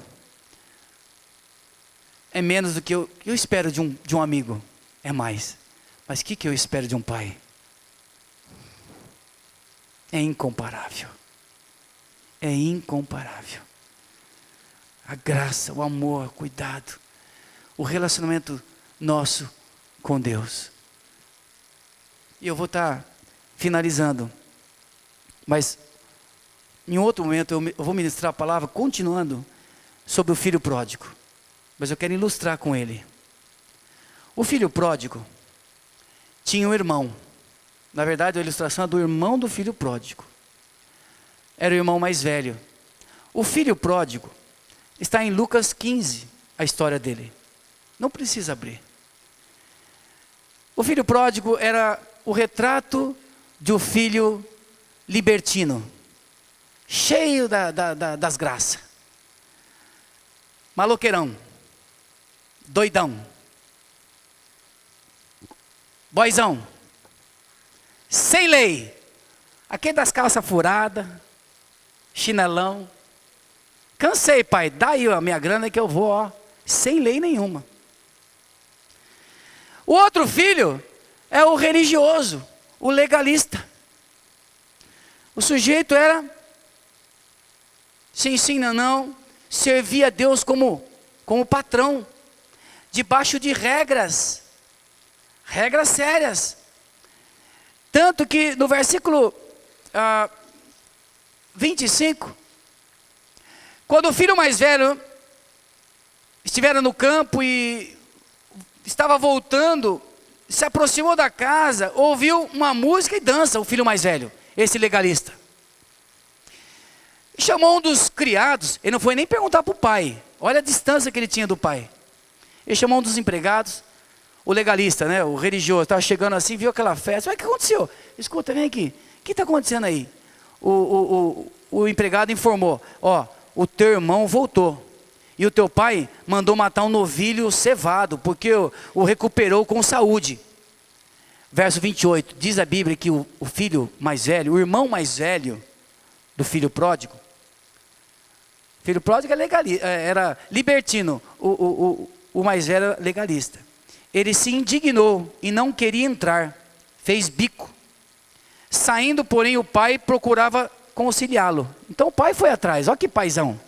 É menos do que eu espero de um amigo. É mais. Mas o que eu espero de um pai? é incomparável. É incomparável. A graça, o amor, o cuidado, o relacionamento nosso com Deus. E eu vou estar finalizando, mas em outro momento eu vou ministrar a palavra continuando sobre o filho pródigo, mas eu quero ilustrar com ele. O filho pródigo tinha um irmão. Na verdade, a ilustração é do irmão do filho pródigo. Era o irmão mais velho. O filho pródigo está em Lucas 15, a história dele. Não precisa abrir. O filho pródigo era o retrato de um filho libertino, cheio das graças. Maloqueirão, doidão, boizão, sem lei, aquele das calças furadas, chinelão. Cansei, pai, dá aí a minha grana que eu vou, ó, sem lei nenhuma. O outro filho é o religioso, o legalista. O sujeito era sim, sim, não, não, servia a Deus como patrão, debaixo de regras sérias. Tanto que no versículo 25, quando o filho mais velho estivera no campo e estava voltando, se aproximou da casa, ouviu uma música e dança, o filho mais velho, esse legalista. Chamou um dos criados, ele não foi nem perguntar para o pai, olha a distância que ele tinha do pai. Ele chamou um dos empregados, o legalista, né, o religioso, estava chegando assim, viu aquela festa. O que aconteceu? Escuta, vem aqui, o que está acontecendo aí? O empregado informou, ó, o teu irmão voltou. E o teu pai mandou matar um novilho cevado, porque o recuperou com saúde. Verso 28, diz a Bíblia que o filho mais velho, o irmão mais velho do filho pródigo era libertino, o mais velho era legalista. Ele se indignou e não queria entrar, fez bico. Saindo, porém, o pai procurava conciliá-lo. Então o pai foi atrás, olha que paizão.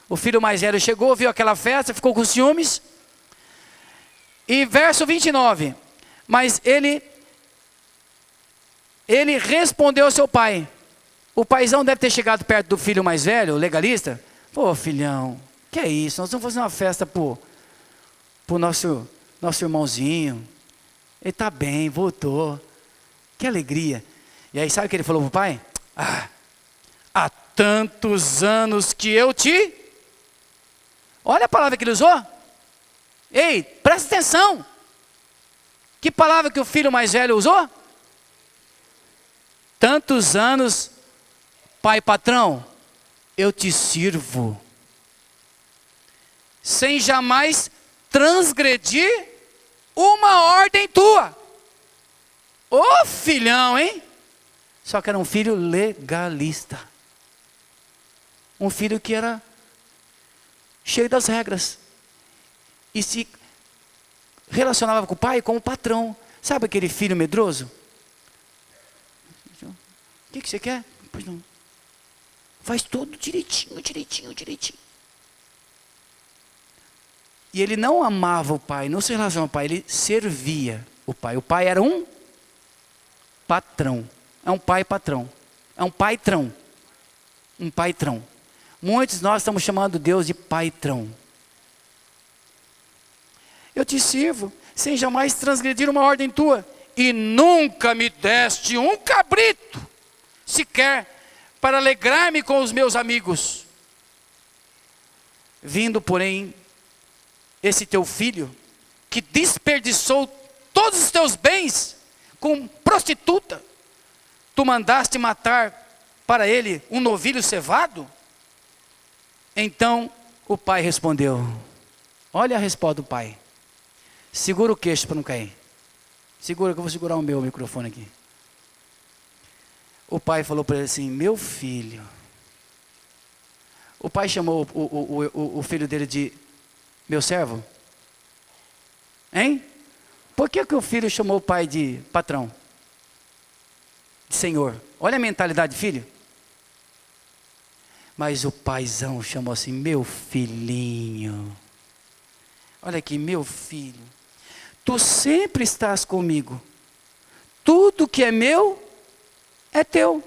O filho mais velho chegou, viu aquela festa, ficou com ciúmes. E verso 29, mas ele respondeu ao seu pai. O paizão deve ter chegado perto do filho mais velho, o legalista. Pô, filhão, que é isso? Nós vamos fazer uma festa pro nosso irmãozinho. Ele está bem, voltou. Que alegria. E aí sabe o que ele falou pro pai? Há tantos anos que eu te... Olha a palavra que ele usou. Ei, presta atenção. Que palavra que o filho mais velho usou? Tantos anos, pai patrão, eu te sirvo, sem jamais transgredir uma ordem tua. Ô filhão, hein? Só que era um filho legalista. Um filho que era cheio das regras. E se relacionava com o pai como patrão. Sabe aquele filho medroso? O que você quer? Pois não. Faz tudo direitinho. E ele não amava o pai, não se relacionava com o pai, ele servia o pai. O pai era um patrão. É um pai patrão. É um paitrão. Um paitrão. Muitos de nós estamos chamando Deus de paitrão. Eu te sirvo, sem jamais transgredir uma ordem tua. E nunca me deste um cabrito, sequer, para alegrar-me com os meus amigos. Vindo, porém, esse teu filho, que desperdiçou todos os teus bens com prostituta, tu mandaste matar para ele um novilho cevado? Então o pai respondeu, olha a resposta do pai. Segura o queixo para não cair. Segura que eu vou segurar o meu microfone aqui. O pai falou para ele assim, meu filho. O pai chamou o filho dele de meu servo? Hein? Por que o filho chamou o pai de patrão? senhor. Olha a mentalidade de filho. Mas o paizão chamou assim, meu filhinho. Olha aqui, meu filho. Tu sempre estás comigo. Tudo que é meu, é teu.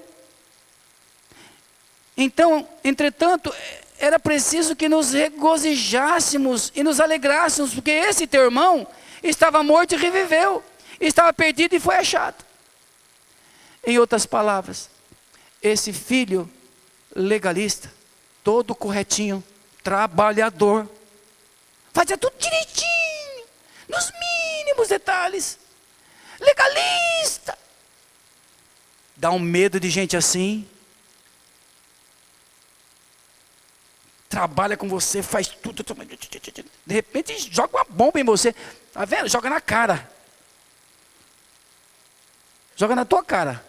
Então, entretanto, era preciso que nos regozijássemos e nos alegrássemos, porque esse teu irmão estava morto e reviveu, estava perdido e foi achado. Em outras palavras, esse filho legalista, todo corretinho, trabalhador, fazia tudo direitinho, nos mínimos detalhes, legalista. Dá um medo de gente assim. Trabalha com você, faz tudo. De repente joga uma bomba em você. Tá vendo? Joga na cara. Joga na tua cara.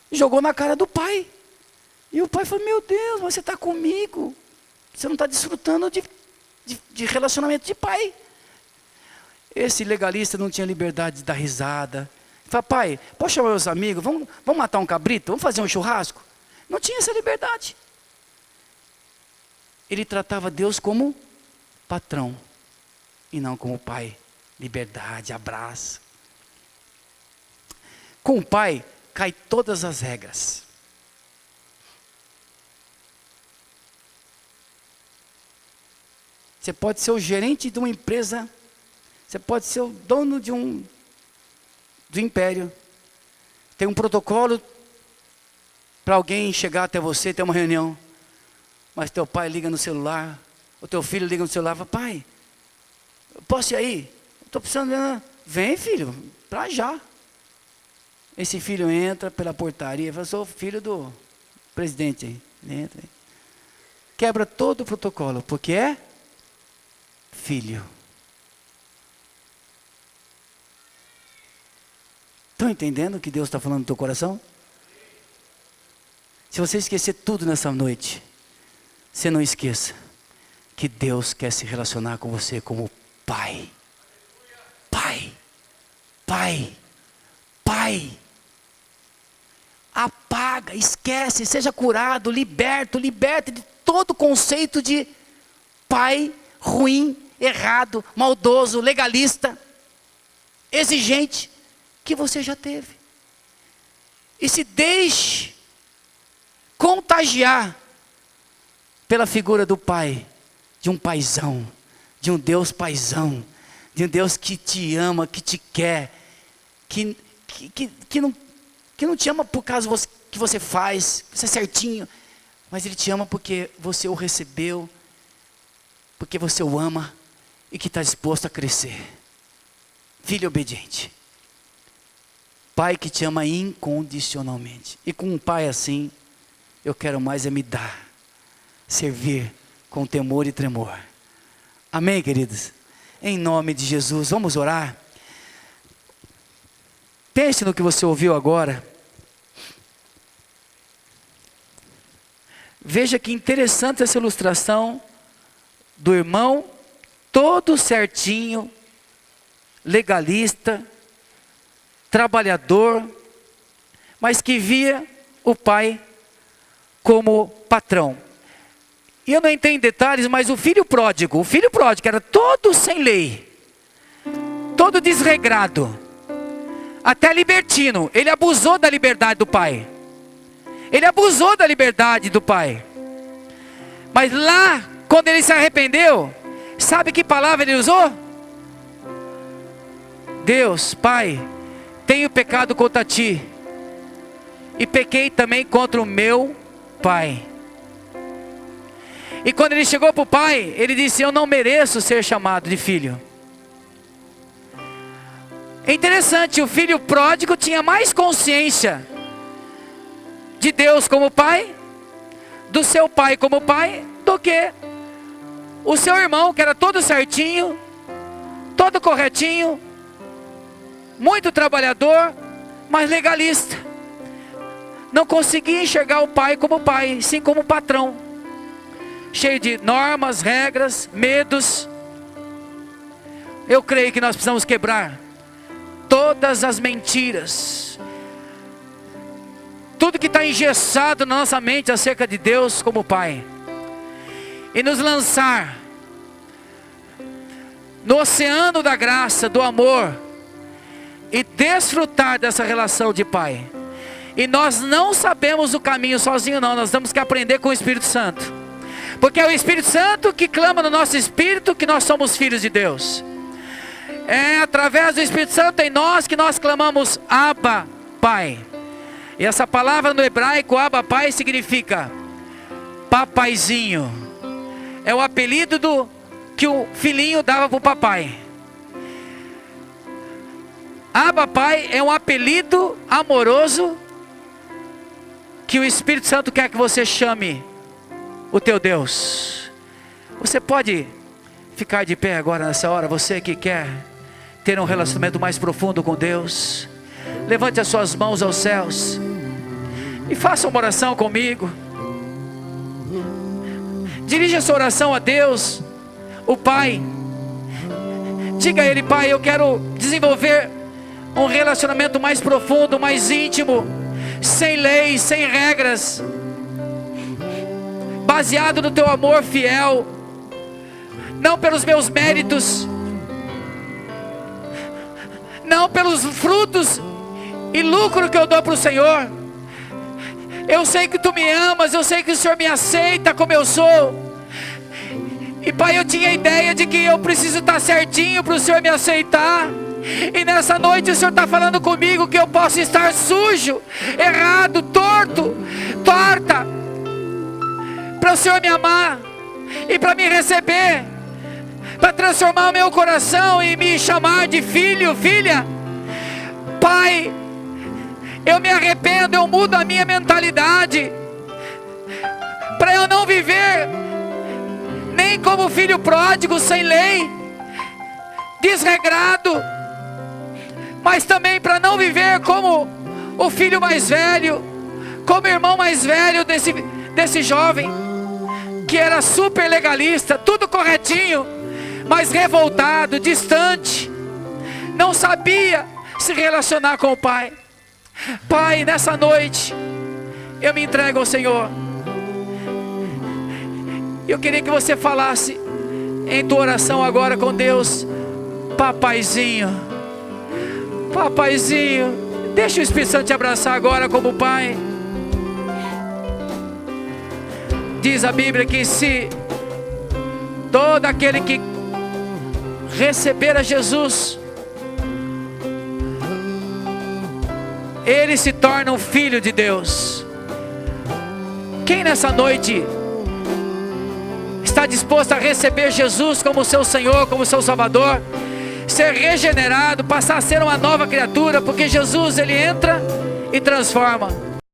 Jogou na cara do pai. E o pai falou, meu Deus, mas você está comigo. Você não está desfrutando de relacionamento de pai. Esse legalista não tinha liberdade de dar risada. Ele falou, pai, posso chamar meus amigos? Vamos matar um cabrito? Vamos fazer um churrasco? Não tinha essa liberdade. Ele tratava Deus como patrão e não como pai. Liberdade, abraço. Com o pai, cai todas as regras. Você pode ser o gerente de uma empresa, você pode ser o dono do império. Tem um protocolo para alguém chegar até você, ter uma reunião. Mas teu pai liga no celular, o teu filho liga no celular e fala, pai, posso ir aí? Estou precisando, vem filho, para já. Esse filho entra pela portaria, fala, sou filho do presidente aí. Entra aí. Quebra todo o protocolo, porque é filho. Estão entendendo o que Deus está falando no teu coração? Se você esquecer tudo nessa noite, você não esqueça que Deus quer se relacionar com você como pai. Pai. Pai. Pai. Apaga, esquece, seja curado, liberta de todo conceito de pai ruim, errado, maldoso, legalista, exigente, que você já teve. E se deixe contagiar pela figura do pai, de um paizão, de um Deus paizão, de um Deus que te ama, que te quer, que não te ama por causa que você faz, você é certinho, mas Ele te ama porque você o recebeu, porque você o ama e que está disposto a crescer. Filho obediente. Pai que te ama incondicionalmente. E com um pai assim, eu quero mais é me dar. Servir com temor e tremor. Amém, queridos? Em nome de Jesus, vamos orar? Pense no que você ouviu agora. Veja que interessante essa ilustração do irmão, todo certinho, legalista, trabalhador, mas que via o pai como patrão. E eu não entendo detalhes, mas o filho pródigo era todo sem lei, todo desregrado, até libertino. Ele abusou da liberdade do pai. Ele abusou da liberdade do pai. Mas lá, quando ele se arrependeu, sabe que palavra ele usou? Deus, Pai, tenho pecado contra ti, e pequei também contra o meu pai. E quando ele chegou para o pai, ele disse, eu não mereço ser chamado de filho. É interessante, o filho pródigo tinha mais consciência de Deus como pai, do seu pai como pai, do que o seu irmão, que era todo certinho, todo corretinho, muito trabalhador, mas legalista. Não conseguia enxergar o pai como pai, sim como patrão, cheio de normas, regras, medos. Eu creio que nós precisamos quebrar todas as mentiras tudo que está engessado na nossa mente acerca de Deus como Pai, e nos lançar no oceano da graça, do amor, e desfrutar dessa relação de Pai. E nós não sabemos o caminho sozinho não, nós temos que aprender com o Espírito Santo, porque é o Espírito Santo que clama no nosso espírito que nós somos filhos de Deus. É através do Espírito Santo em nós que nós clamamos Abba, Pai. E essa palavra no hebraico, Abba, Pai, significa papaizinho. É o apelido que o filhinho dava para o papai. Abba, Pai, é um apelido amoroso que o Espírito Santo quer que você chame o teu Deus. Você pode ficar de pé agora nessa hora, você que quer ter um relacionamento mais profundo com Deus. Levante as suas mãos aos céus e faça uma oração comigo. Dirija essa oração a Deus, o Pai. Diga a Ele: Pai, eu quero desenvolver um relacionamento mais profundo, mais íntimo, sem leis, sem regras, baseado no Teu amor fiel, não pelos meus méritos, não pelos frutos e lucro que eu dou para o Senhor. Eu sei que Tu me amas, eu sei que o Senhor me aceita como eu sou. E Pai, eu tinha a ideia de que eu preciso estar certinho para o Senhor me aceitar. E nessa noite o Senhor está falando comigo que eu posso estar sujo, errado, torta, para o Senhor me amar e para me receber, para transformar o meu coração e me chamar de filho, filha. Pai, eu me arrependo, eu mudo a minha mentalidade, para eu não viver nem como filho pródigo, sem lei, desregrado, mas também para não viver como o filho mais velho, como o irmão mais velho desse jovem, que era super legalista, tudo corretinho, mas revoltado, distante, não sabia se relacionar com o Pai. Pai, nessa noite, eu me entrego ao Senhor. Eu queria que você falasse em tua oração agora com Deus: papaizinho, papaizinho. Deixa o Espírito Santo te abraçar agora como Pai. Diz a Bíblia que se todo aquele que receber a Jesus, ele se torna um filho de Deus. Quem nessa noite está disposto a receber Jesus como seu Senhor, como seu Salvador, ser regenerado, passar a ser uma nova criatura, porque Jesus, Ele entra e transforma.